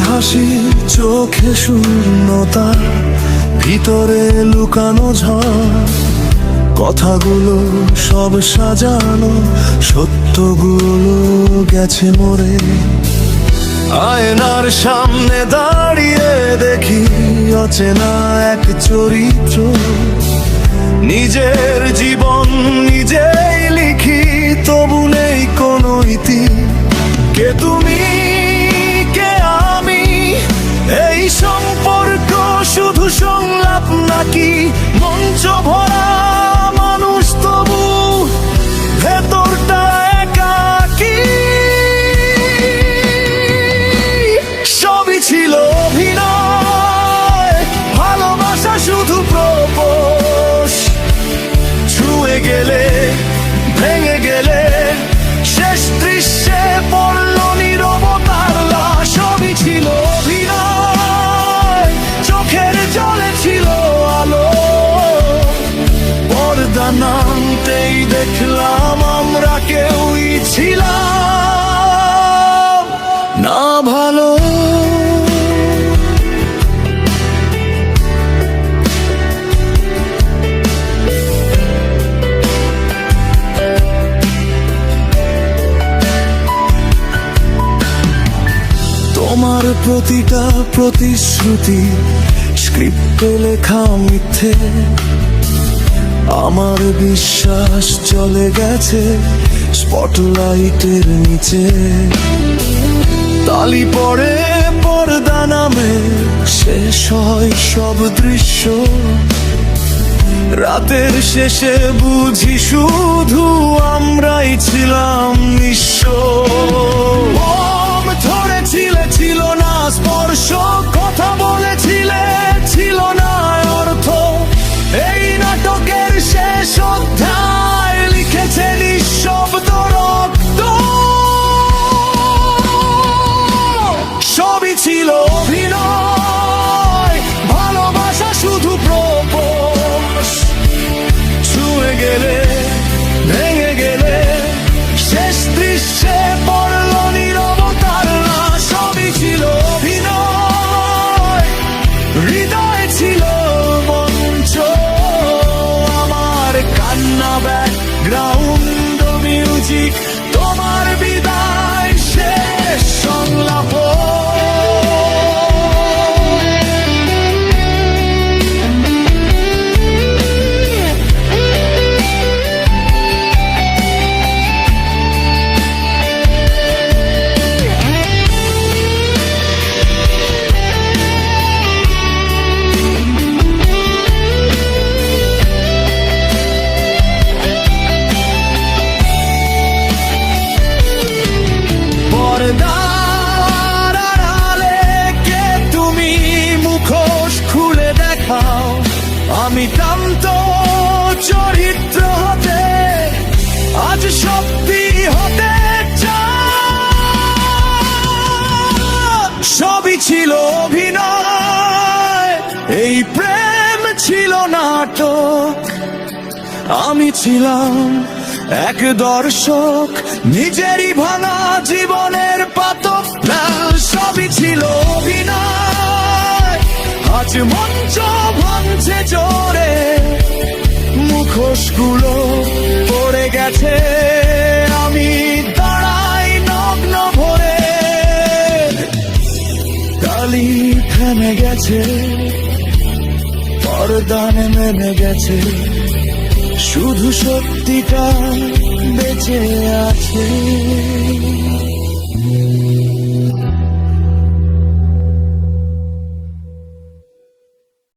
হাসি, চোখে শূন্যতা, ভিতরে লুকানো ঝড়। কথাগুলো সব সাজানো, সত্যগুলো গেছে মরে। আয়নার সামনে দাঁড়িয়ে দেখি অচেনা এক চরিত্র। নিজের জীবন নিজেই লিখি, তবু নেই কোনো ইতি। কে তুমি, কে আমি? এই সম্পর্ক শুধু সংলাপ নাকি মঞ্চ ভরা মানুষ, তবু ভেতরটা একাকী। সবই ছিল অভিনয়, ভালোবাসা শুধু প্রপোজ। ছুঁয়ে গেলে, ভেঙে গেলে, শেষ দৃশ্যে পড়ল নীরবতার লাশ। সবই ছিল অভিনয়, চোখের জলে ছিল আলো। পর্দা নামতেই দেখলাম আমরা কেউই ছিলাম না ভালো। তোমার প্রতিটা প্রতিশ্রুতি স্ক্রিপ্টে লেখা মিথ্যে। আমার বিশ্বাস চলে গেছে স্পটলাইটের নিচে। তালি পড়ে, পর্দা নামে, শেষ হয় সব দৃশ্য। রাতের শেষে বুঝি শুধু আমরাই ছিলাম নিঃস্ব। ধরেছিলে, ছিল না স্পর্শ, কথা বলেছিলে, ছিল না অর্থ। এই নাটকের শেষ অধ্যায় লিখেছে নিঃশব্দ রক্ত। সবই ছিল অভিনয়, ভালোবাসা শুধু প্রপোজ। ছুঁয়ে গেলে, ভেঙে গেলে, শেষ দৃশ্যে পড়ল নীরবতার লাশ। সবই ছিল অভিনয়, হৃদয় ছিল মঞ্চ। আমার কান্না ব্যাকগ্রাউন্ড মিউজিক, তোমার বিদায় শেষ সংলাপ। পর্দার আড়ালে কে তুমি? মুখোশ খুলে দেখাও। আমি ক্লান্ত চরিত্র হতে, আজ সত্যি হতে চাই। সবই ছিল অভিনয়, এই প্রেম ছিল নাটক। আমি ছিলাম এক দর্শক, নিজেরই ভাঙা জীবনের পাতক। সবই ছিল অভিনয়, আজ মঞ্চ ভাঙছে জোরে। মুখোশগুলো পড়ে গেছে, আমি দাঁড়াই নগ্ন ভরে। তালি থেমে গেছে, পর্দা নেমে গেছে, শুধু সত্যিটা বেঁচে আছে।